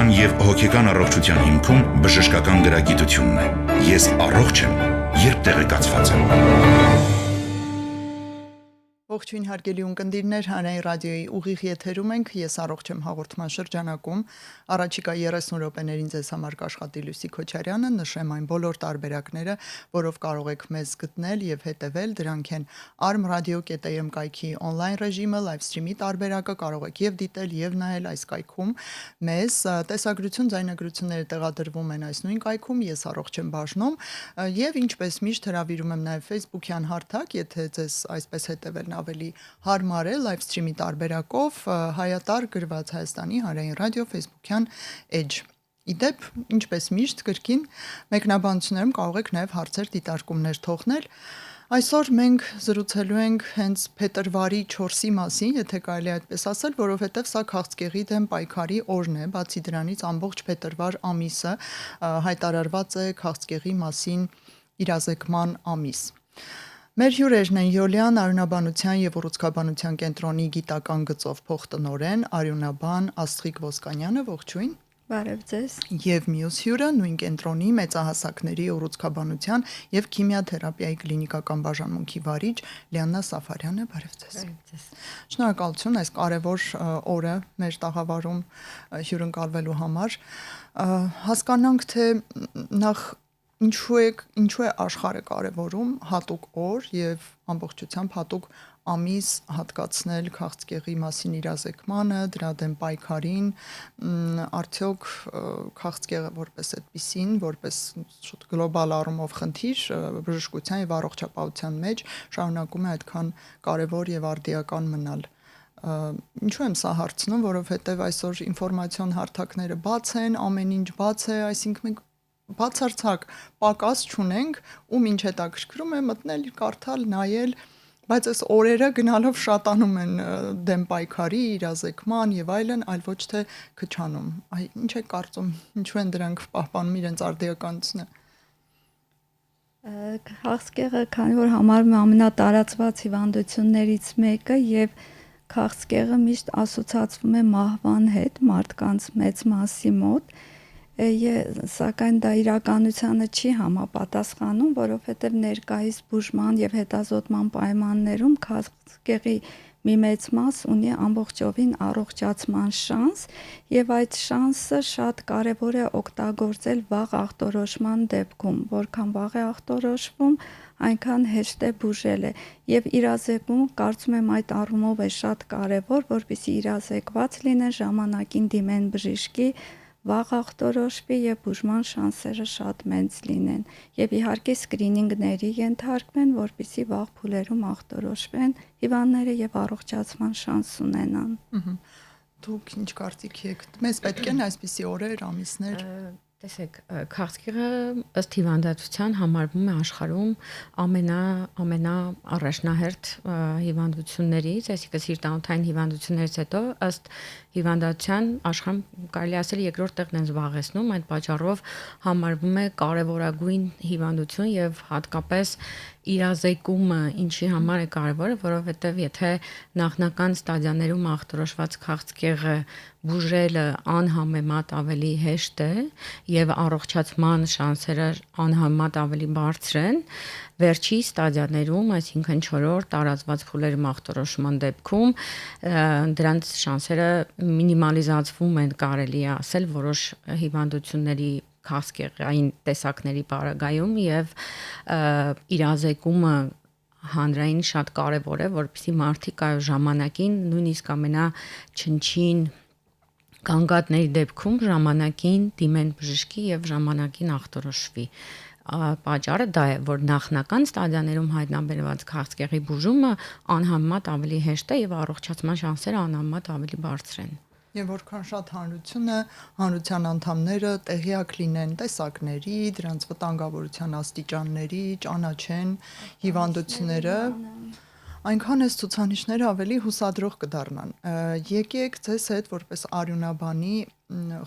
ֆիզիկական եւ հոգեկան առողջության հիմքում բժշկական գրագիտությունն է։ Ես առողջ եմ, երբ տեղեկացված եմ։ Ողջույն հարգելի ունկնդիրներ, Հանրային ռադիոյի ուղիղ եթերում ենք, ես առողջ եմ հաղորդման շրջանակում, առաջիկա 30 րոպեներին ձեզ համար կաշխատի Լուսի Քոչարյանը, նշեմ այն բոլոր տարբերակները, որով կարող եք մեզ գտնել եւ հետեւել, դրանք են armradio.am կայքի on-line ռեժիմը, live stream-ի տարբերակը, կարող եք եւ դիտել եւ նայել այս կայքում մեզ, տեսագրություն, ձայնագրությունները տեղադրվում են այս նույն կայքում, ես առողջ եմ բաժնում եւ ինչպես միշտ հրավիրում եմ նաեւ Facebook-յան հարթակ, եթե ձեզ այսպես հետեւելն ավելի հարմար է live stream-ի տարբերակով հայատար գրված Հայաստանի Հանրային ռադիո Facebook-յան էջ։ Իդեպ, ինչպես միշտ կրկին մեկնաբանություններում կարող եք նաև հարցեր դիտարկումներ թողնել։ Այսօր մենք զրուցելու ենք հենց փետրվարի 4-ի մասին, եթե կարելի է այդպես ասել, որովհետև սա քաղցկեղի դեմ պայքարի օրն է, բացի դրանից ամբողջ փետրվար ամիսը հայտարարված է քաղցկեղի մասին իրազեկման ամիս։ Մեր հյուրերն են Յոլիան արյունաբանության եւ ուռուցքաբանության կենտրոնի գիտական գծով փոխտնօրեն, արյունաբան Աստղիկ Ոսկանյանը, ողջույն։ Բարև ձեզ։ Եվ մյուս հյուրը նույն կենտրոնի մեծահասակների ուռուցքաբանության եւ քիմիաթերապիայի կլինիկական բաժանմունքի վարիչ Լիաննա Սաֆարյանը, բարև ձեզ։ Բարև ձեզ։ Շնորհակալություն այս կարևոր օրը մեր տաղավարում հյուրընկալվելու համար։ Հասկանանք, թե նախ Ինչու է աշխարհը կարևորում հատուկ օր եւ ամբողջությամբ հատուկ ամիս հատկացնել քաղցկեղի մասին իրազեկմանը, դրա դեմ պայքարին, արդյոք քաղցկեղը որպես այդպիսին, որպես շուտ գլոբալ առումով խնդիր բժշկության եւ առողջապահության մեջ շարունակում է այդքան կարևոր եւ արդիական մնալ։ Ինչու եմ սա հարցնում, որովհետեւ այսօր ինֆորմացիոն հարթակները բաց են, ամեն ինչ բաց է, այսինքն մենք բացարձակ պակաս չունենք, ում ինչ հետաքրքրում է մտնել, կարդալ, նայել, բայց այս օրերը գնալով շատանում են դեմ պայքարի, իրազեկման եւ այլն, այլ ոչ թե քչանում։ Ինչ է կարծում, ինչու են դրանք պահպանում իրենց արդիականությունը։ Քաղցկեղը, քանի որ համարվում է ամենատարածված հիվանդություններից մեկը եւ քաղցկեղը միշտ ասոցացվում է մահվան հետ մարդկանց մեծ մասի մոտ, սակայն դա իրականությանը չի համապատասխանում, որովհետև ներկայիս բուժման եւ հետազոտման պայմաններում քաղցկեղի մի մեծ մաս ունի ամբողջովին առողջացման շանս եւ այդ շանսը շատ կարեւոր է օգտագործել վաղ ախտորոշման դեպքում, որքան վաղ է ախտորոշվում, այնքան հեշտ է բուժելը եւ իրազեկումը կարծում եմ այդ առումով է շատ կարեւոր, որպեսզի իրազեկված լինեն ժամանակին դիմեն բժշկի վաղ ախտորոշվի եւ բուժման շանսերը շատ մեծ լինեն եւ իհարկե սկրինինգների ենթարկվեն, որպեսզի վաղ փուլերում ախտորոշվեն հիվանդները եւ առողջացման շանս ունենան։ Դուք ինչ կարծիք եք։ Մեզ պետք են այսպիսի օրեր, ամիսներ։ Տեսեք, քաղցկեղը ըստ հիվանդացության համարվում է աշխարհում ամենաառաջնահերթ հիվանդություններից, այսինքն սիրտանոթային հիվանդություններից հետո ըստ հիվանդության աշխարհում կարելի ասել երկրորդ տեղն են զբաղեցնում, այդ պատճառով համարվում է կարևորագույն հիվանդություն եւ հատկապես իրազեկումը ինչի համար է կարևորը, որովհետեւ եթե նախնական ստադիաներում ախտորոշված քաղցկեղը բուժելը անհամեմատ ավելի հեշտ է եւ առողջացման շանսերը անհամեմատ ավելի բարձր են, վերջի ստադիաներում, այսինքն 4-րդ տարածված փուլերում ախտորոշման դեպքում դրանց շանսերը մինիմալիզացվում են, կարելի է ասել, որոշ հիվանդությունների քաղցկեղային տեսակների պարագայում եւ իրազեկումը հանրային շատ կարեւոր է, որպեսզի մարդիկ այո ժամանակին նույնիսկ ամենաչնչին կանգատների դեպքում ժամանակին դիմեն բժշկի եւ ժամանակին ախտորոշվի։ Պատճառը դա է, որ նախնական ստադիաներում հայտնաբերված քաղցկեղի բուժումը անհամեմատ ավելի հեշտ է եւ առողջացման շանսերը անհամեմատ ավելի բարձր են։ Եվ որքան շատ հանրության անդամները տեղյակ լինեն տեսակների, դրանց վտանգավորության աստիճանների, ճանաչեն հիվանդությունները, այնքան այս ցուցանիշները ավելի հուսադրող կդառնան։ Եկեք ձեզ հետ որպես արյունաբանի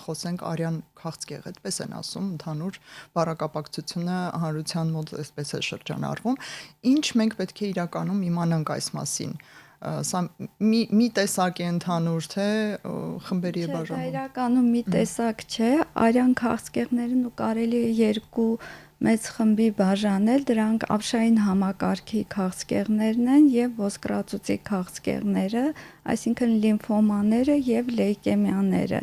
խոսենք արյան քաղցկեղ, այդպես են ասում, ընդհանուր բառակապակցությունը հանրության մոտ այսպես է շրջանառվում։ Ինչ մենք պետք է իրականում իմանանք այս մասին։ Սա մի տեսակ է ընդհանուր թե խմբերի է Դա բաժանում։ իրականում մի տեսակ չէ, արյան քաղցկեղներն ու կարելի է երկու մեծ խմբի բաժանել, դրանք ապշային համակարգի քաղցկեղներն են եւ ոսկրածուծի քաղցկեղները, այսինքն լիմֆոմաները եւ լեյկեմիաները։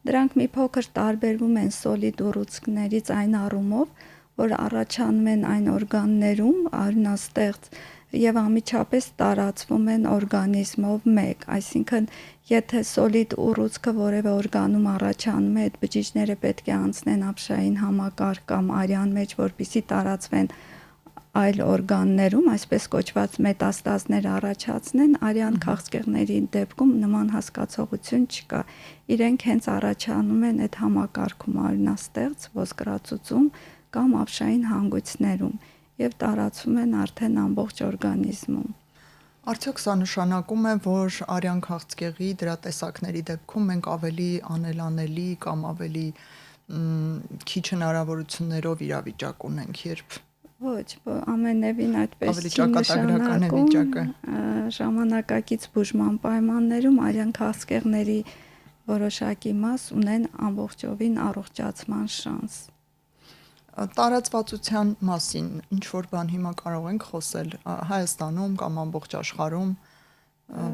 Դրանք մի փոքր տարբերվում են սոլիդ ուռուցքներից այն առումով, որ առաջանում են այն օրգաններում, արյունաստեղծ եւ անմիջապես տարածվում են օրգանիզմով մեկ, այսինքն եթե սոլիդ ուռուցքը որևէ օրգանում առաջանում է, այդ բջիջները պետք է անցնեն ապշային համակարգ կամ արյան մեջ, որպեսզի տարածվեն այլ օրգաններում, այսպես կոչված մետաստազներ առաջացնեն, արյան քաղցկեղների դեպքում նման հասկացողություն չկա։ Իրենք հենց առաջանում են այդ համակարգում արյունաստեղծ, ոսկրածուծում կամ ապշային հանգույցներում եւ տարածվում են արդեն ամբողջ օրգանիզմում։ Արդյոք սա նշանակում է, որ արյան քաղցկեղի դրա տեսակների դեպքում մենք ավելի անելանելի կամ ավելի քիչ հնարավորություններով իրավիճակ ունենք, երբ Ոչ, ամենևին այդպես ավելի չի ճակատագրական է նշանակում, վիճակը։ ժամանակակից բուժման պայմաններում արյան քաղցկեղների որոշակի մաս ունեն ամբողջովին առողջացման շանս։ Տարածվածության մասին ինչ որ բան հիմա կարող ենք խոսել Հայաստանում կամ ամբողջ աշխարհում,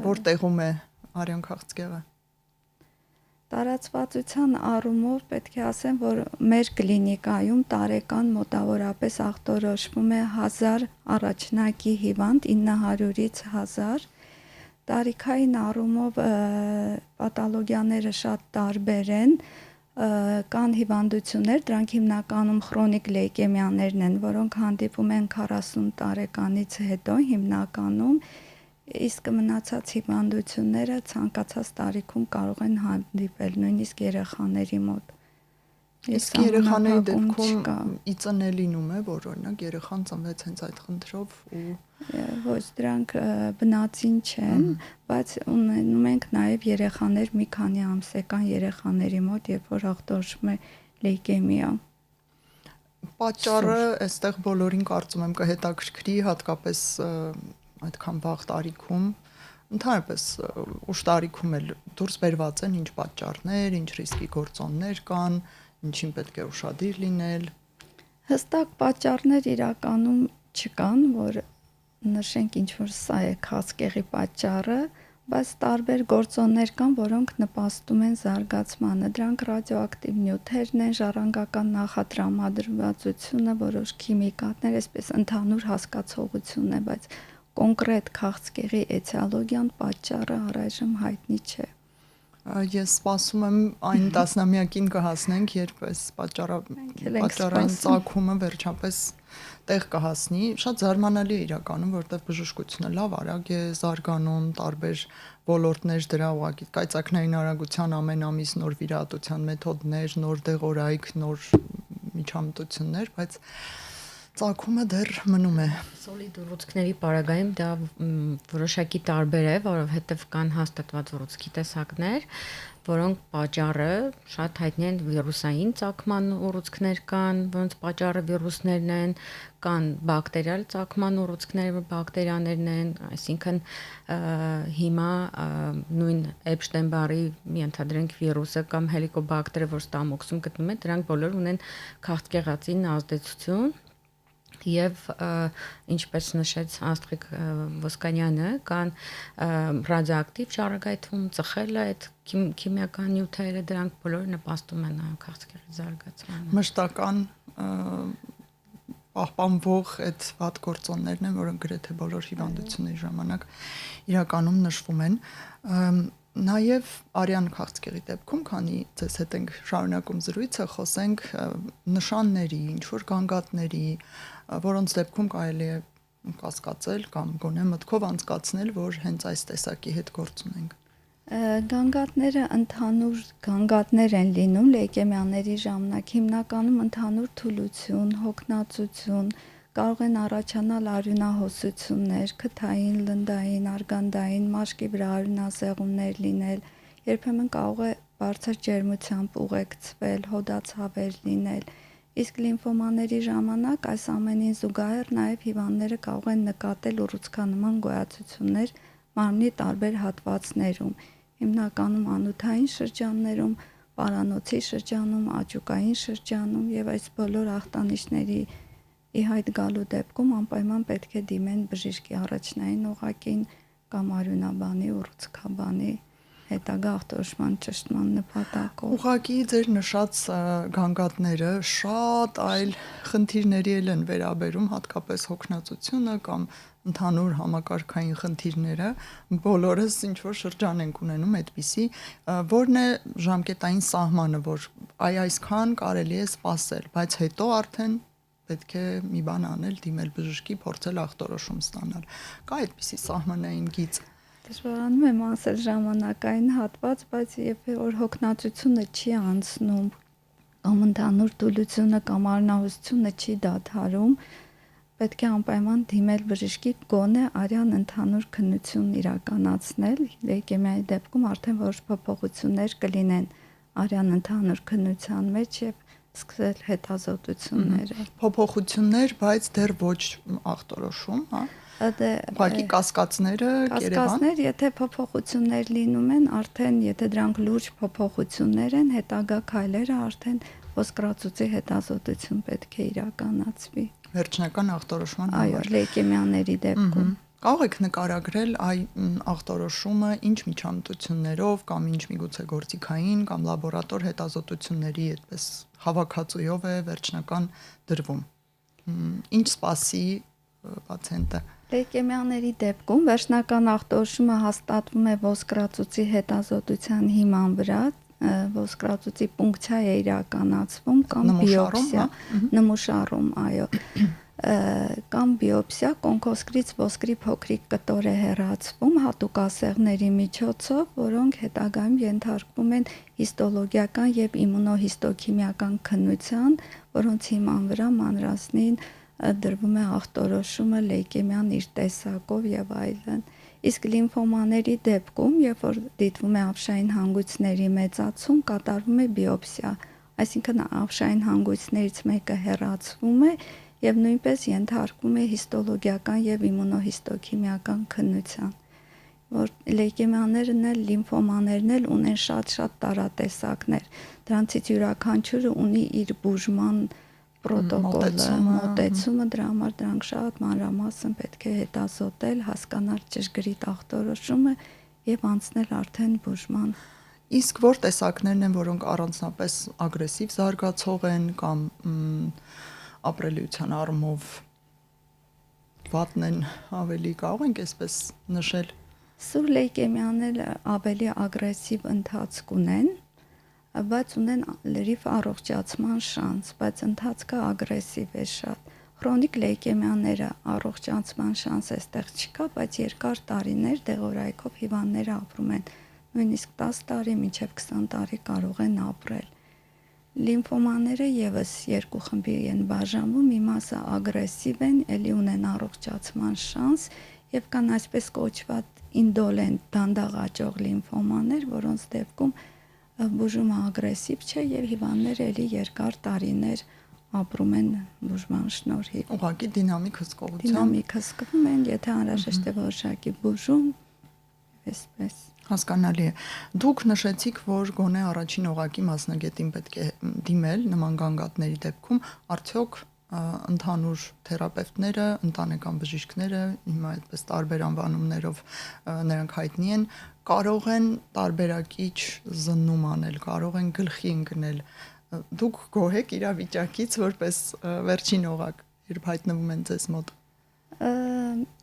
որտեղում է արյան քաղցկեղը։ Տարածվածության առումով պետք է ասեմ, որ մեր կլինիկայում տարեկան մոտավորապես ախտորոշվում է 1000 առաջնակի հիվանդ, 900-ից 1000։ Տարիքային առումով պաթոլոգիաները շատ տարբեր են, կան հիվանդություններ, դրանք հիմնականում քրոնիկ լեյկեմիաներն են, որոնք հանդիպում են 40 տարեկանից հետո հիմնականում, իսկ մնացած հիվանդությունները ցանկացած տարիքում կարող են հանդիպել, նույնիսկ երեխաների մոտ։ Իսկ երեխաների դեպքում իծն է լինում է, որ օրինակ երեխան ծնվեց հենց այդ խնդրով ու ոչ դրանք բնածին չեն, բայց ունենում ենք նաև երեխաներ մի քանի ամսեկան երեխաների մոտ, երբ որ ախտորոշվում է լեյկեմիա։ Պատճառը այստեղ բոլորին կարծում եմ կհետաքրքրի, հատկապես այդքան վաղ տարիքում, ընդհանրապես ուշ տարիքում էլ դուրս բերված են ինչ պատճառներ, ինչ ռիսկի գործոններ կան, ինչին պետք է ուշադիր լինել։ Հստակ պատճառներ իրականում չկան, որ նշենք ինչ որ սա է քաղցկեղի պատճառը, բայց տարբեր գործոններ կան, որոնք նպաստում են զարգացմանը։ Դրանք ռադիոակտիվ նյութերն են, ժառանգական նախատրամադրվածությունը, որոշ քիմիկատներ, այսպես ընդհանուր հասկացողություն է, բայց կոնկրետ քաղցկեղի էտիոլոգիան պատճառը առայժմ հայտնի չէ։ Ես սպասում եմ այն տասնամյակին կհասնենք, երբ այս պատճառային ծագումը վերջապես տեղ կհասնի։ Շատ զարմանալի է իրականում, որտեղ բժշկությունը լավ արագ է զարգանում, տարբեր ոլորտներ դրա ուղղակի կայծակնային արագության ամեն ամիս նոր վիրահատության մեթոդներ, նոր դեղորայք, նոր միջամտություններ, բայց ծագումը դեռ մնում է։ Սոլիդ ուռուցքների պարագայում դա որոշակի տարբեր է, որովհետև կան հաստատված ուռուցքի տեսակներ, որոնք պատճառը շատ հայտնի են վիրուսային ծագման ուռուցքներ կան, որոնց պատճառը վիրուսներն են, կան բակտերիալ ծագման ուռուցքներ, բակտերիաներն են, այսինքն հիմա նույն Էպշտեյն-Բարի ենթադրենք վիրուսը կամ հելիկոբակտերը, որ ստամոքսում գտնվում է, դրանք բոլորը ունեն քաղցկեղածին ազդեցություն։ Եվ ինչպես նշեց Աստղիկ Ոսկանյանը, կան ռադիոակտիվ ճառագայթում, ծխելը, այդ քիմիական նյութերը, դրանք բոլորը նպաստում են այո քաղցկեղի զարգացմանը։ Մշտական պահպանվող այդ վատ գործոններն են, որոնք գրեթե բոլոր հիվանդությունների ժամանակ իրականում նշվում են։ Նաև արյան քաղցկեղի դեպքում, քանի ձեզ հետ ենք շարունակում զրույցը, խոսենք նշանների, ինչ որ գանգատների, որոնց դեպքում կարելի է կասկածել կամ գոնե մտքով անցկացնել, որ հենց այս տեսակի հետ գործ ունենք։ Գանգատները ընդհանուր գանգատներ են լինում լեյկեմիաների ժամանակ, հիմնականում ընդհանուր թուլություն, հոգնածություն, կարող են առաջանալ արյունահոսություններ, քթային, լնդային, արգանդային, մաշկի վրա արյունազեղումներ լինել, երբեմն կարող է բարձր ջերմությամբ ուղեկցվել, հոդացավեր լինել, իսկ լիմֆոմաների ժամանակ այս ամենին զուգահեռ նաև հիվանդները կարող են նկատել ուռուցքանման գոյացություններ, մարմնի տարբեր հատվածներում, հիմնականում անոթային շրջաններում, պարանոցի շրջանում, աճուկային շրջանում եւ այս բոլոր ախտանիշների ի հայտ գալու դեպքում անպայման պետք է դիմեն բժիշկի առաջնային օղակին կամ արյունաբանի, ուռուցքաբանի հետագա ախտորոշման ճշտման նպատակով։ Ուղղակի ձեր նշած գանգատները շատ այլ խնդիրների են վերաբերում, հատկապես հոգնածությունը կամ ընդհանուր համակարգային խնդիրները, բոլորս ինչ որ շրջան ենք ունենում այդպիսի, որն է ժամկետային սահմանը, որ այսքան կարելի է սպասել, բայց հետո արդեն պետք է մի բան անել, դիմել բժշկի, փորձել ախտորոշում ստանալ։ Կա այդպիսի սահմանային գիծ։ Դժվարանում եմ ասել ժամանակային հատված, բայց երբ որ հոգնածությունը չի անցնում, կամ ընդհանուր թուլությունը կամ արնահուսությունը չի դադարում, պետք է անպայման դիմել բժշկի, գոնե արյան ընդհանուր քննություն իրականացնել, լեյկեմիայի դեպքում արդեն որոշ փոփոխություններ կլինեն արյան ընդհանուր քննության մեջ եւ սկսել հետազոտությունները։ Փոփոխություններ, բայց դեռ ոչ ախտորոշում, հա։ Ուղղակի կասկածները, Երևան։ Կասկածներ, եթե փոփոխություններ լինում են, արդեն եթե դրանք լուրջ փոփոխություններ են, հետագա քայլերը արդեն ոսկրածուծի հետազոտություն պետք է իրականացվի։ Վերջնական ախտորոշման Այո, լեյկեմիաների դեպքում։ Կարող եք նկարագրել ախտորոշումը ինչ միջամտություններով կամ ինչ միգուցե գործիքային կամ լաբորատոր հետազոտությունների այդպես հավաքածուով է վերջնական դրվում։ Ինչ սպասի պացիենտը։ Լեյկեմիաների դեպքում վերջնական ախտորոշումը հաստատվում է ոսկրածուծի հետազոտության հիման վրա, ոսկրածուծի պունկցիա է իրականացվում կամ բիոպսիա, նմուշառում, այո, կամ բիոպսիա, կոնքոսկրից ոսկրի փոքրիկ կտոր է հեռացվում հատուկ ասեղների միջոցով, որոնք հետագայում ենթարկվում են հիստոլոգիական եւ իմունոհիստոքիմիական քննության, որոնց հիման վրա մանրածնին դրվում է ախտորոշումը լեյկեմիան իր տեսակով եւ այլն։ Իսկ լիմֆոմաների դեպքում, երբ որ դիտվում է ապշային հանգույցների մեծացում, կատարվում է բիոպսիա, այսինքն ապշային հանգույցներից մեկը հեռացվում է եւ նույնպես ենթարկվում է հիստոլոգիական եւ իմունոհիստոքիմիական քննության, որ լեյկեմիաներն էլ լիմֆոմաներն էլ ունեն շատ տարատեսակներ, դրանցից յուրաքանչյուրը ունի իր բուժման պրոտոկոլը, մոտեցումը, դրա համար դրանք շատ մանրամասն պետք է հետազոտել, հասկանալ ճշգրիտ ախտորոշումը եւ անցնել արդեն բուժման։ Իսկ որ տեսակներն են, որոնք առանձնապես ագրեսիվ զարգացող են կամ ապրելիության առումով վատն են, ավելի կարող ենք այսպես նշել։ Սուր լեյկեմիաները ավելի ագրեսիվ ընթացք ունեն, բայց ունեն լրիվ առողջացման շանս, բայց ընթացքը ագրեսիվ է շատ։ Քրոնիկ լեյկեմիաները առողջացման շանս այստեղ չկա, բայց երկար տարիներ դեղորայքով հիվանդները ապրում են, նույնիսկ 10 տարի մինչև 20 տարի կարող են ապրել։ Լիմֆոմաները եւս երկու խմբի են բաժանվում, մի մասը ագրեսիվ են, ելի ունեն առողջացման շանս, եւ կան այսպես կոչված ինդոլենտ դանդաղ աճող լիմֆոմաներ, որոնց դեպքում բուժումը ագրեսիվ չէ եւ հիվանդները ելի երկար տարիներ ապրում են բուժման շնորհիվ։ Ուղղակի դինամիկ հսկողությամբ։ Դինամիկ հսկվում են, եթե անհրաժեշտ է որոշակի բուժում, այսպես։ Հասկանալի է։ Դուք նշեցիք, որ գոնե առաջին օղակի մասնագետին պետք է դիմել նման գանգատների դեպքում, արդյոք ընդհանուր թերապևտները, ընտանեկան բժիշկները, հիմա այդպես տարբեր անվանումներով նրանք հայտնի են, կարող են տարբերակիչ զննում անել, կարող են գլխի ընկնել։ Դուք գոհ եք իրավիճակից, որպես վերջին օղակ, երբ հայտնվում են ձեզ մոտ։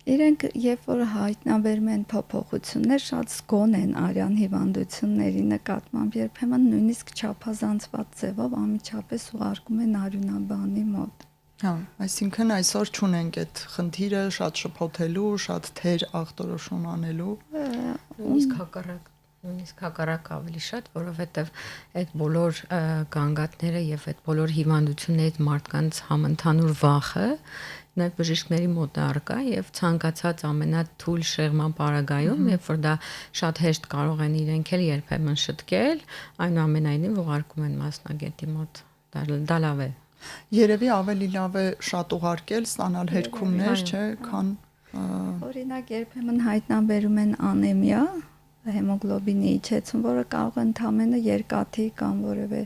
Իրենք երբ որ հայտնաբերում են փոփոխություններ, շատ զգոն են արյան հիվանդությունների նկատմամբ, երբեմն նույնիսկ չափազանցված ձևով անմիջապես ուղարկում են արյունաբանի մոտ։ Հա, այսինքն այսօր չունենք այդ խնդիրը շատ շփոթելու, շատ թեր ախտորոշում անելու։ Նույնիսկ հակառակ ավելի շատ, որովհետև այդ բոլոր գանգատները եւ այդ բոլոր հիվանդություններից մարդկանց համընդհանուր վախը նաև բժիշկների մոտ է առկա եւ ցանկացած ամենաթույլ շեղման պարագայում, երբ որ դա շատ հեշտ կարող են իրենք էլ երբեմն շտկել, այնուամենայնիվ ուղարկում են մասնագետի մոտ։ Դա լավ է։ Երևի ավելի լավ է շատ ուղարկել, ստանալ հերքումներ, չէ, քան Օրինակ երբեմն հայտնաբերում են անեմիա, հեմոգլոբինի իջեցում, որը կարող է ընդամենը երկաթի կամ որևէ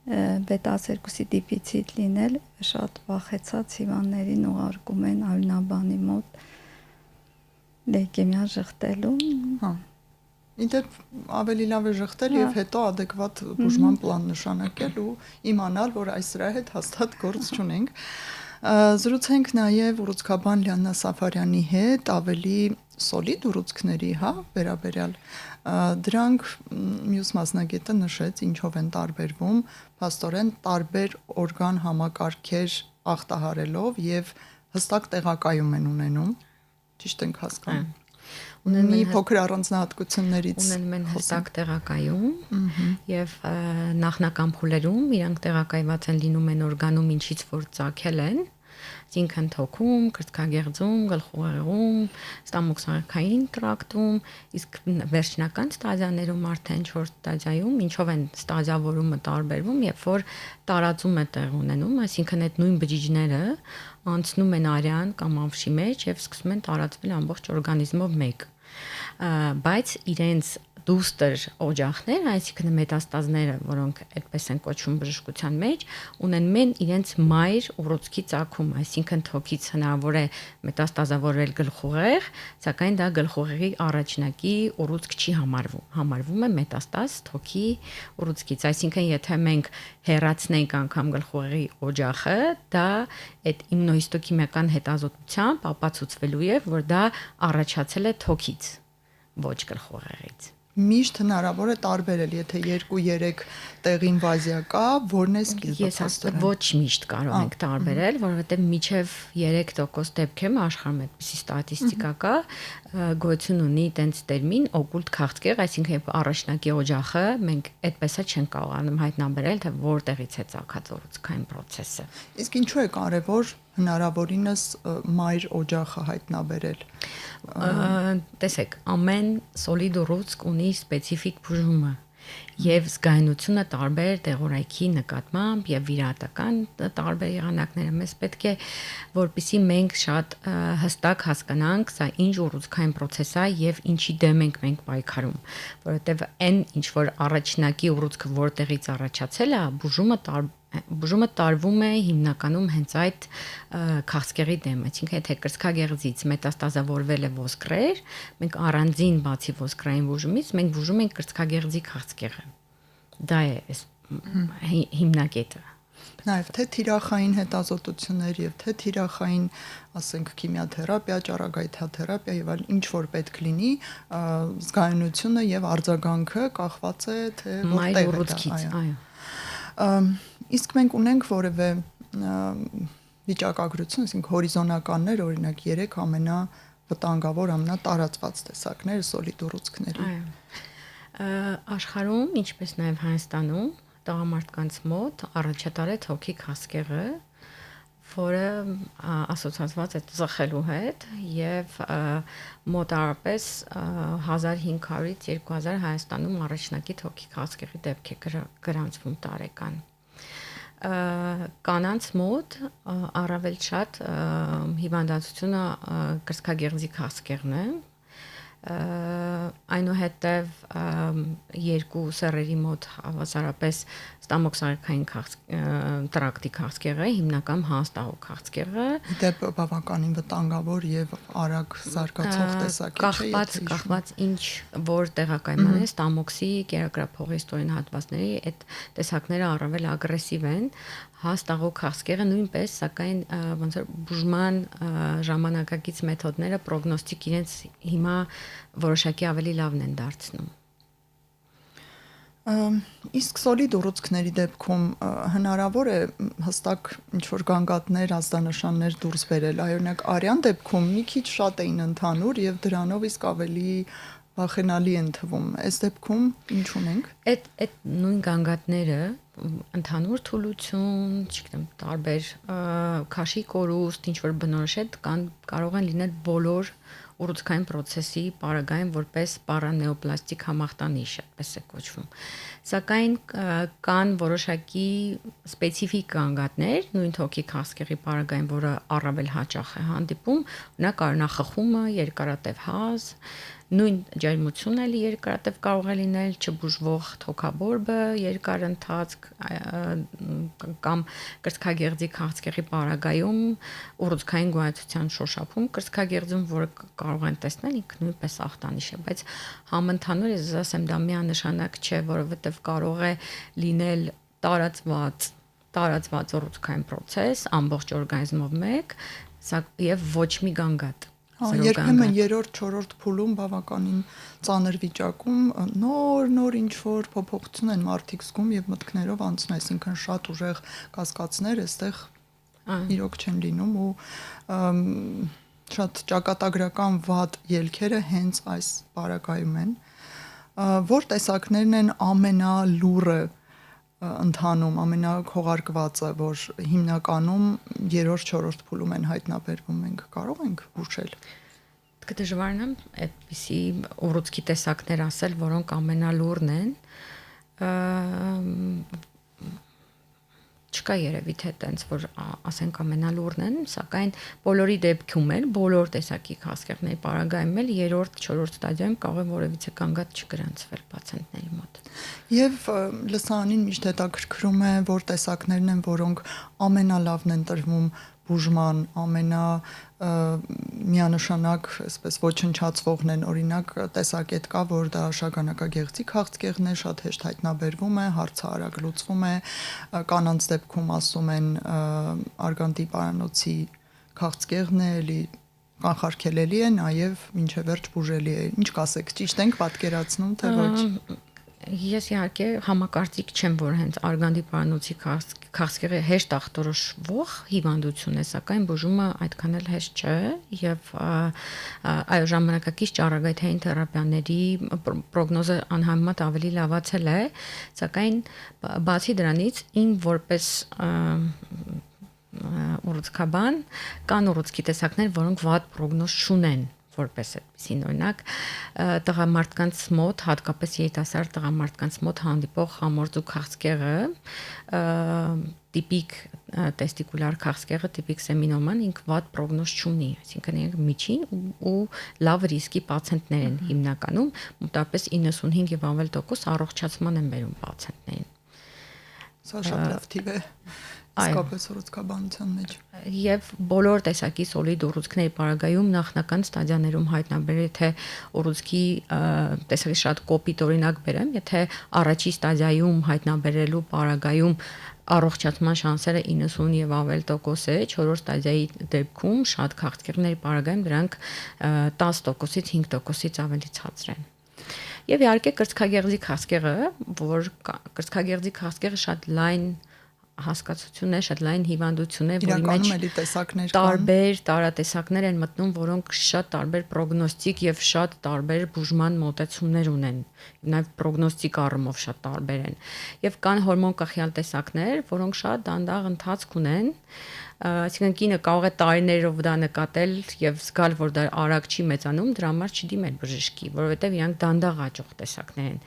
B12-ի դիֆիցիտ լինել, շատ վախեցած հիվանդներին ուղարկում են արյունաբանի մոտ լեյկեմիա ժխտելու։ Հա։ Իդեպ ավելի լավ է ժխտել եւ հետո adekvat բուժման պլան նշանակել ու իմանալ, որ այս դրա հետ հաստատ գործ չունենք։ Զրուցենք նաեւ ուռուցքաբան Լիաննա Սաֆարյանի հետ ավելի սոլիդ ուռուցքների, հա, վերաբերյալ դրանք մյուս մասնագետը նշեց ինչով են տարբերվում, փաստորեն տարբեր օրգան համակարգեր ախտահարելով եւ հստակ տեղակայում են ունենում, ճիշտ ենք հասկանում։ Ունեն մի փոքր առանձնահատկություններից ունենում են հստակ տեղակայում եւ նախնական փուլերում իրանք տեղակայված են լինում են օրգանում ինչից որ ծագել են, այսինքն թոքում, կրծքագեղձում, գլխուղեղում, ստամոքսային տրակտում, իսկ վերջնական ստադիաներում արդեն 4 ստադիայում ինչով են ստադիավորումը տարբերվում, երբ որ տարածում է տեղ ունենում, այսինքն այդ նույն բջիջները անցնում են արյան կամ ամշի մեջ եւ սկսում են տարածվել ամբողջ օրգանիզմով մեկ։ Բայց իրենց դուստր օջախներ, այսինքն մետաստազները, որոնք այդպես են կոչվում բժշկության մեջ, ունենում են իրենց մայր ուռուցքի ծագում, այսինքն թոքից հնարավոր է մետաստազավորել գլխուղեղ, սակայն դա գլխուղեղի առաջնակի ուռուցք չի համարվում է մետաստազ թոքի ուռուցքից, այսինքն եթե մենք հեռացնենք անգամ գլխուղեղի օջախը, դա այդ իմունոհիստոքիմիական հետազոտությամբ ապացուցվելու է, որ դա առաջացել է թոքից, ոչ գլխուղեղից։ Միշտ հնարավոր է տարբերել, եթե 2-3 տեղ ինվազիա կա, որն է սկիզբը փաստորեն։ Ոչ միշտ կարող ենք տարբերել, որովհետև միջև 3% դեպքերում աշխարհում այդպիսի ստատիստիկա կա, գոյություն ունի տենց տերմին օկուլտ քաղցկեղ, այսինքն երբ առաջնակի օջախը մենք այդպես է չենք կարողանում հայտնաբերել, թե որտեղից է ծագած ուռուցքային process-ը։ Իսկ ինչու է կարևոր հնարավորինս մայր օջախը հայտնաբերել։ Տեսեք, ամեն սոլիդ ուռուցք ունի սպეციფიկ բուժումը եւ զգայունությունը տարբեր տեղորայքի նկատմամբ եւ վիրահատական տարբեր եղանակները մեզ պետք է որպեսզի մենք շատ հստակ հասկանանք սա ինչ ուռուցքային process է եւ ինչի դեմ ենք մենք պայքարում, որովհետեւ այն ինչ որ առաջնակի ուռուցքը որտեղից առաջացել է, բուժումը տարվում է հիմնականում հենց այդ քաղցկեղի դեմ, այսինքն եթե կրծքագեղձից մետաստազավորվել է ոսկրեր, մենք առանձին բացի ոսկրային բուժումից մենք բուժում ենք կրծքագեղձի քաղցկեղը։ Դա է հիմնակետը։ Նաև թե թիրախային հետազոտություններ եւ թե թիրախային, ասենք, քիմիաթերապիա, ճառագայթաթերապիա եւ այլ ինչ որ պետք լինի, զգայունությունը եւ արձագանքը կախված է թե որտեղ է, այո։ Իսկ մենք ունենք որևէ վիճակագրություն, ասենք հորիզոնականներ, օրինակ 3 ամենավտանգավոր, ամենատարածված տեսակները սոլիդ ուռուցքների։ Աշխարհում, ինչպես նաև Հայաստանում, տղամարդկանց մոտ առաջատար է թոքի քաղցկեղը, որը ասոցիացված է ծխելու հետ եւ մոտարապես 1500-ից 2000 Հայաստանում առաջնակի թոքի քաղցկեղի դեպք է գրանցվում տարեկան։ Կանանց մոտ առավել շատ հիվանդացությունը կրծքագեղձի քաղցկեղն է, այնուհետև երկու սեռերի մոտ հավասարապես ստամոքսային տրակտի քաղցկեղը, հիմնական հաստաղու քաղցկեղը, դեպ բավականին վտանգավոր եւ արագ զարգացող տեսակ է, կախված ինչ որ տեղակայման է ստամոքսի կերակրափողի ստորին հատվածների, այդ տեսակները առավել ագրեսիվ են, հաստաղու քաղցկեղը նույնպես, սակայն ոնց որ բուժման ժամանակակից մեթոդները պրոգնոստիկ իրենց հիմա որոշակի ավելի լավն են դարձնում։ Իսկ սոլիդ ուռուցքների դեպքում հնարավոր է հստակ ինչ-որ գանգատներ, ազդանշաններ դուրս բերել, օրինակ արյան դեպքում մի քիչ շատ էին ընդհանուր եւ դրանով իսկ ավելի վախենալի են թվում։ Այս դեպքում ինչ ունենք։ Այդ նույն գանգատները ընդհանուր թուլություն, չգիտեմ, տարբեր քաշի կորուստ, ինչ որ բնորոշ է, կարող են լինել բոլոր ուռուցքային process-ի պարագային որպես պարանեոպլաստիկ համախտանիշ, այդպես է կոչվում։ Սակայն կան որոշակի սպეციფიկ գանգատներ, նույն թոքի քաղցկեղի պարագային, որը առավել հաճախ է հանդիպում, օրինակ արնախխումը, երկարատև հազ, նույն ջերմությունն էլ երկարատև կարող է լինել, չբուժվող թոքաբորբը, երկար ընթացք կամ կրծքագեղձի քաղցկեղի պարագայում ուռուցքային գոյացության շոշափում կրծքագեղձում, որը կարող են տեսնել ինքը նույնպես ախտանիշ է, բայց համընդհանուր ես ասեմ դա միանշանակ չէ, որովհետև կարող է լինել տարածված ուռուցքային process ամբողջ օրգանիզմով մեկ, եւ ոչ մի գանգատ։ Երբեմն երրորդ, չորրորդ փուլում բավականին ծանր վիճակում նոր ինչ որ փոփոխություն են մարդիկ զգում եւ մտքներով անցնում, այսինքն շատ ուժեղ կասկածներ այստեղ իրոք չեն լինում ու շատ ճակատագրական վատ ելքերը հենց այս բարակայում են, որ տեսակներն են ամենալուրը ընթանում, ամենաքողարկվածը, որ հիմնականում երրորդ, չորրորդ փուլում են հայտնաբերվում, մենք կարող ենք հուշել։ Դժվարն է այդպիսի ուռուցքի տեսակներ ասել, որոնք ամենալուրն են։ Չկա երևի թե տենց որ ասենք ամենալուրն են, սակայն բոլորի դեպքում էլ բոլոր տեսակի քաղցկեղների պարագայում էլ երրորդ, չորրորդ ստադիայում կարող է որևիցե գանգատ չգրանցվել պացիենտների մոտ։ Եվ լսարանին միշտ հետաքրքրում է, որ տեսակներն են, որոնք ամենալավն են տրվում բուժման, միանշանակ, այսպես ոչնչացվողն են, օրինակ տեսակետ կա, որ դա շագանակագեղձի քաղցկեղն է, շատ հեշտ հայտնաբերվում է, հարցը արագ լուծվում է, կանանց դեպքում ասում են արգանդի պարանոցի քաղցկեղն է, էլի կանխարգելելի է, նաև մինչև վերջ բուժելի է։ Ինչ կասեք, ճիշտ ենք պատկերացնում, թե ոչ։ Ես իհարկե համակարծիք չեմ, որ հենց արգանդի պարանոցի քաղցկեղը հեշտ ախտորոշվող հիվանդություն է, սակայն բուժումը այդքան էլ հեշտ չէ եւ այո ժամանակակից ճառագայթային թերապիաների պրոգնոզը անհամեմատ ավելի լավացել է, սակայն բացի դրանից ին որպես ուռուցքաբան կան ուռուցքի տեսակներ, որոնք վատ պրոգնոզ չունեն որպես այդպեսին օրինակ տղամարդկանց մոտ հատկապես երիտասարդ տղամարդկանց մոտ հանդիպող համորձու քաղցկեղը տիպիկ տեստիկուլար քաղցկեղը տիպիկ սեմինոման ինք վատ պրոգնոզ չունի, այսինքն իրենք միջին ու լավ ռիսկի պացիենտներ են հիմնականում մոտավորապես 95 եւ ավել տոկոս առողջացման են բերում պացիենտներին։ Սա շատ լավ թիվ է։ Իսկապես ուռուցքաբանության մեջ։ Եվ բոլոր տեսակի սոլիդ ուռուցքների պարագայում նախնական ստադիաներում հայտնաբերել թե ուռուցքի տեսակի շատ կոպիտ օրինակ բերեմ, եթե առաջի ստադիայում հայտնաբերելու պարագայում առողջացման շանսերը 90 եւ ավել տոկոս է, 4-րդ ստադիայի դեպքում շատ քաղցկեղների պարագայում դրանք 10%-ից 5%-ից ավելի ցածր են։ Եվ իհարկե կրծքագեղձի քաղցկեղը, որ կրծքագեղձի քաղցկեղը շատ լայն հասկացություն է, շատ լայն հիվանդություն է, որի մեջ տարբեր տարատեսակներ են մտնում, որոնք շատ տարբեր պրոգնոստիկ եւ շատ տարբեր բուժման մոտեցումներ ունեն, նաեւ պրոգնոստիկ առումով շատ տարբեր են։ Եվ կան հորմոն կախյալ տեսակներ, որոնք շատ դանդաղ ընթացք ունեն, այսինքն կինը կարող է տարիներով դա նկատել եւ զգալ, որ դա արագ չի մեծանում, դրա համար չդիմել բժշկի, որովհետեւ իրանք դանդաղ աճող տեսակներ են։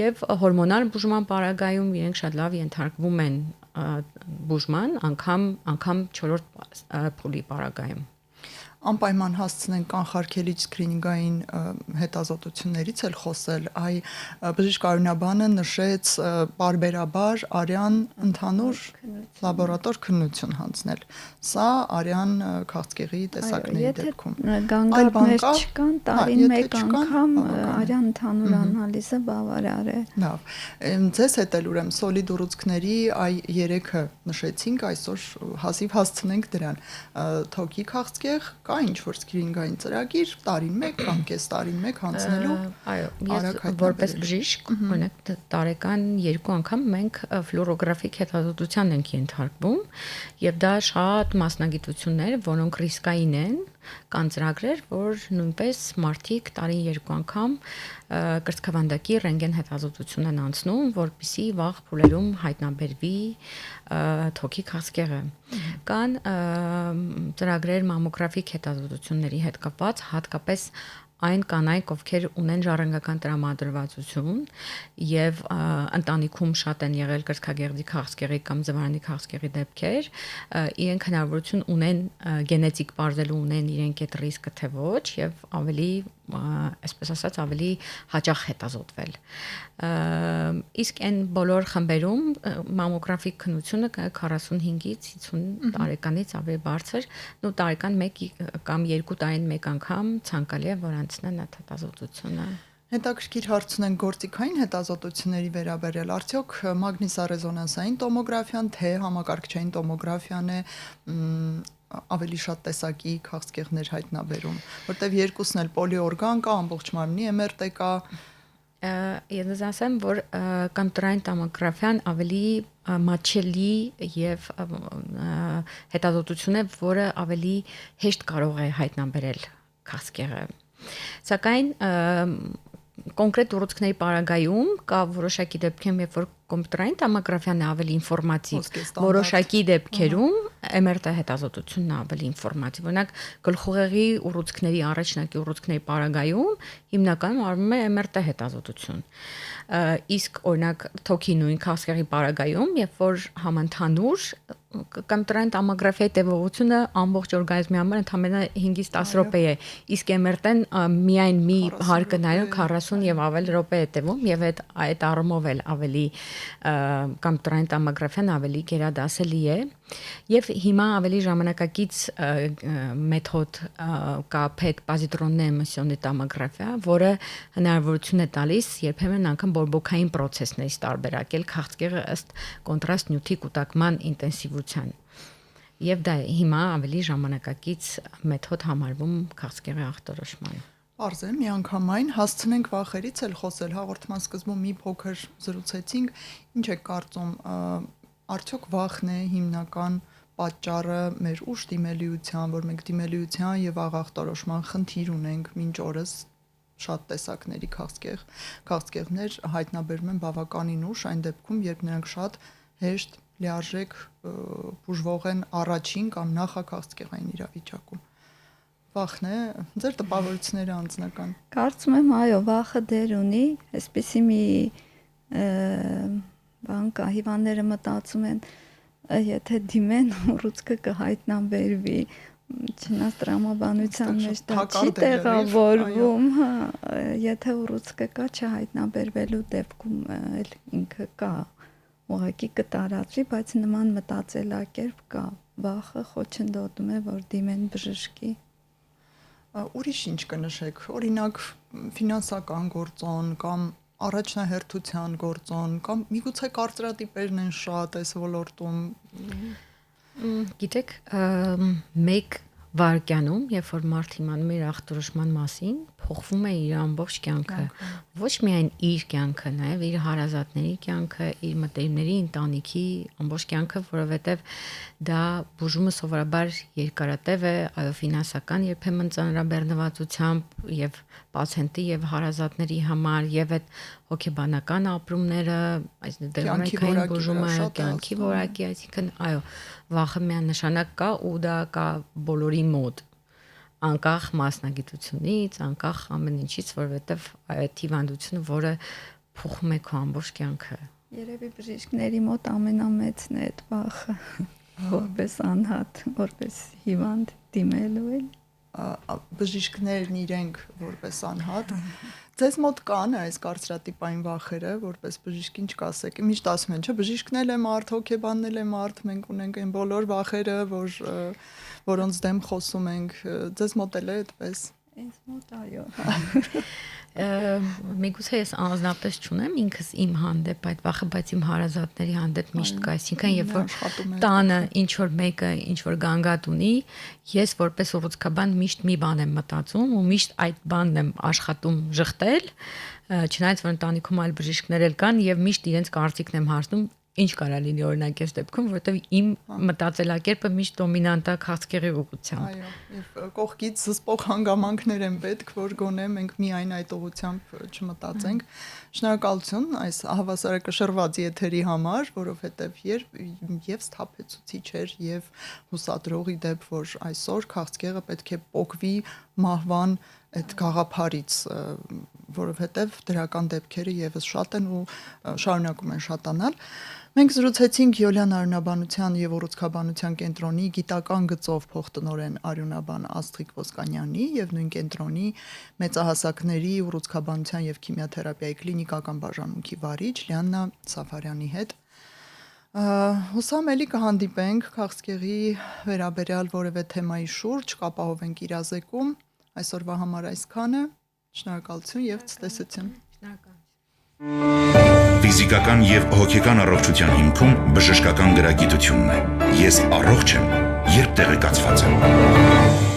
Եվ հորմոնալ բուժման պարագայում իրենք շատ լավ ենթարկվում են բուժման անգամ 4-րդ փուլի պարագայում։ Անպայման հասցնենք կանխարգելիչ սկրինինգային հետազոտություններից էլ խոսել, բժիշկ Արունաբանը նշեց պարբերաբար արյան ընդհանուր լաբորատոր քննություն հանձնել։ Սա արյան քաղցկեղի տեսակների դեպքում։ Գանգատներ չկան, տարին մեկ անգամ արյան ընդհանուր անալիզը բավարար է։ Լավ։ Ձեզ հետ էլ ուրեմն սոլիդ ուռուցքների այ 3-ը նշեցինք, այսօր հազիվ հասցնենք դրան։ Թոքի քաղցկեղ կա ինչ-որ սկրինինգային ծրագիր, տարին մեկ կամ կես տարին մեկ հանձնելու։ Այո, ես որպես բժիշկ, օրինակ տարեկան 2 անգամ մենք ֆլուորոգրաֆիկ հետազոտության ենք ենթարկվում, եւ դա շատ մասնագիտություններ, որոնք ռիսկային են, կան ծրագրեր, որ նույնպես մարդիկ տարին 2 անգամ կրծքավանդակի ռենտգեն հետազոտություն են անցնում, որպեսզի վաղ փուլերում հայտնաբերվի թոքի քաղցկեղը։ Կան ծրագրեր մամոգրաֆիկ հետազոտությունների հետ կապված, հատկապես այն կանայք, ովքեր ունեն ժառանգական տրամադրվածություն եւ ընտանիքում շատ են եղել կրծքագեղձի քաղցկեղի կամ զվարանի քաղցկեղի դեպքեր, իրենք հնարավորություն ունեն գենետիկ բարձելու ունեն իրենք այդ ռիսկը թե ոչ եւ ավելի, այսպես ասած, ավելի հաճախ հետազոտվել։ Իսկ այն բոլոր խմբերում մամոգրաֆիկ քննությունը 45-ից 50 տարեկանից ավելի բարձր, ու տարեկան 1 կամ 2 տարին 1 անգամ ցանկալի է որ անցնեն այդ հետազոտությունը։ Հետաքրքիր հարց ունենք գործիքային հետազոտությունների վերաբերյալ, արդյոք մագնիսառեզոնանսային տոմոգրաֆիան թե համակարգչային տոմոգրաֆիան է ավելի շատ տեսակի քաղցկեղներ հայտնաբերում, որտեղ երկուսն էլ պոլիօրգան կա, ամբողջ մարմնի MRT կա։ Ես ասեմ, որ կոմպյուտերային տոմոգրաֆիան ավելի մատչելի եւ հետազոտություն է, որը ավելի հեշտ կարող է հայտնաբերել քաղցկեղը։ Սակայն կոնկրետ ուռուցքների պարագայում կա որոշակի դեպքեր, երբ որ կոմպյուտերային տոմոգրաֆիան է ավելի ինֆորմատիվ, որոշակի դեպքերում MRT հետազոտությունն է ավելի ինֆորմատիվ։ Օրինակ գլխուղեղի ուռուցքների առաջնակի ուռուցքների պարագայում հիմնականում արվում է MRT հետազոտություն։ Իսկ օրինակ թոքի նույն քաղցկեղի պարագայում, երբ որ համընդհանուր կոմպյուտերային տոմոգրաֆիայի տևողությունը ամբողջ օրգանիզմի համար ընդամենը 5-ից 10 րոպե է, իսկ MRT-ն միայն մի հարկը նայում 40 եւ ավել րոպե է տևում եւ այդ առումով էլ ավելի կոմպյուտերային տոմոգրաֆիան ավելի գերադասելի է եւ հիմա ավելի ժամանակակից մեթոդ կա PET պոզիտրոնների էմիսիոնի տոմոգրաֆիա, որը հնարավորություն է տալիս երբեմն անգամ բորբոքային process-ներից տարբերակել քաղցկեղը ըստ կոնտրաստ նյութի կուտակման ինտենսիվության։ Եվ դա հիմա ավելի ժամանակակից մեթոդ համարվում քաղցկեղի ախտորոշման։ Պարզ է, միանգամայն հասցնենք վախերից էլ խոսել, հաղորդման սկզբում մի փոքր զրուցեցինք, ինչ է կարծում, արդյոք վախն է հիմնական պատճառը մեր ուշ դիմելիության, որ մենք դիմելիության եւ աղախտորոշման խնդիր ունենք մինչ օրս շատ տեսակների քաղցկեղներ հայտնաբերում են բավականին ուշ, այն դեպքում, երբ նրանք շատ հեշտ, լիարժեք բուժվող են առաջին կամ նախաքաղցկեղային իրավիճակում։ Վախն է, ձեր տպավորությունները անձնական։ Կարծում եմ, այո, վախը դեր ունի, այսպեսի մի բան կա, հիվանդները մտածում են, եթե դիմեն ուռուցքը կհայտնաբերվի, չնայած տրամաբանության մեջ դա չի տեղավորվում, եթե ուռուցքը կա չհայտնաբերվելու դեպքում էլ ինքը կա, ուղղակի կտարածվի, բայց նման մտածելակերպ կա, վախը խոչընդոտում է, որ դիմեն բժշկի։ Ուրիշ ինչ կնշեք, օրինակ ֆինանսական գործոն կամ առաջնահերթության գործոն կամ միգուցե կարծրատիպերն են շատ այս ոլորտում։ Գիտեք, մեկ վարկյանում, երբ որ մարդ իմանում է իր ախտորոշման մասին, փոխվում է իր ամբողջ կյանքը, ոչ միայն իր կյանքը, նաև իր հարազատների կյանքը, իր մտերիմների, ընտանիքի ամբողջ կյանքը, որովհետև դա բուժումը սովորաբար երկարատև է, այո, ֆինանսական երբեմն ծանրաբեռնվածությամբ եւ պացիենտի եւ հարազատների համար եւ այդ հոգեբանական ապրումները, այս դերմոնիկային բուժումը, կյանքի որակի, այսինքն, այո, վախը միանշանակ կա ու դա կա բոլորի մոտ, անկախ մասնագիտությունից, անկախ ամեն ինչից, որովհետև այդ հիվանդությունը, որը փոխում է քո ամբողջ կյանքը։ Երևի բժիշկների մոտ ամենամեծն է այդ վախը, որպես անհատ, որպես հիվանդ դիմելու էլ։ Բժիշկներն իրենք որպես անհատ, ձեզ մոտ կան այս կարծրատիպային վախերը, որպես բժիշկ ինչ կասեք։ Միշտ ասում են, չէ, բժիշկն էլ է մարդ, հոգեբանն էլ է մարդ, մենք ունենք այն բոլոր վախերը, որոնց դեմ խոսում ենք, ձեզ մոտ էլ է այդպես։ Ինձ մոտ այո։ Միգուցե ես անձնապես չունեմ ինքս իմ հանդեպ այդ վախը, բայց իմ հարազատների հանդեպ միշտ կա, այսինքն երբ որ տանը ինչ որ մեկը ինչ որ գանգատ ունի, ես որպես ուռուցքաբան միշտ մի բան եմ մտածում ու միշտ այդ բանն եմ աշխատում ժխտել, չնայած որ ընտանիքում այլ բժիշկներ էլ կան եւ միշտ իրենց կարծիքն եմ հարցնում, ինչ կարա լինի օրինակ այս դեպքում, որովհետև իմ մտածելակերպը միշտ դոմինանտ է քաղցկեղի ուղղությամբ։ Այո, եւ կողքից զսպող հանգամանքներ են պետք, որ գոնե մենք միայն այդ ուղղությամբ չմտածենք։ Շնորհակալություն այս հավասարակշռված եթերի համար, որովհետեւ եւ սթափեցուցիչ էր եւ հուսադրող ի դեպ, որ այսօր քաղցկեղը պետք է պոկվի մահվան այդ գաղափարից, որովհետեւ դրական դեպքերը եւս շատ են ու շարունակում են շատանալ։ Մենք զրուցեցինք Յոլիան արյունաբանության եւ ուռուցքաբանության կենտրոնի գիտական գծով փոխտնօրեն արյունաբան Աստղիկ Ոսկանյանի եւ նույն կենտրոնի մեծահասակների ուռուցքաբանության եւ քիմիաթերապիայի կլինիկական բաժանմունքի վարիչ Լիաննա Սաֆարյանի հետ։ Հուսամ էլի կհանդիպենք քաղցկեղի վերաբերյալ որևէ թեմայի շուրջ, կապահովենք իրազեկում։ Այսօրվա համար այսքանը։ Շնորհակալություն եւ ցտեսություն։ Ֆիզիկական եւ հոգեկան առողջության հիմքում բժշկական գրագիտությունն է։ Ես առողջ եմ, երբ տեղեկացված եմ։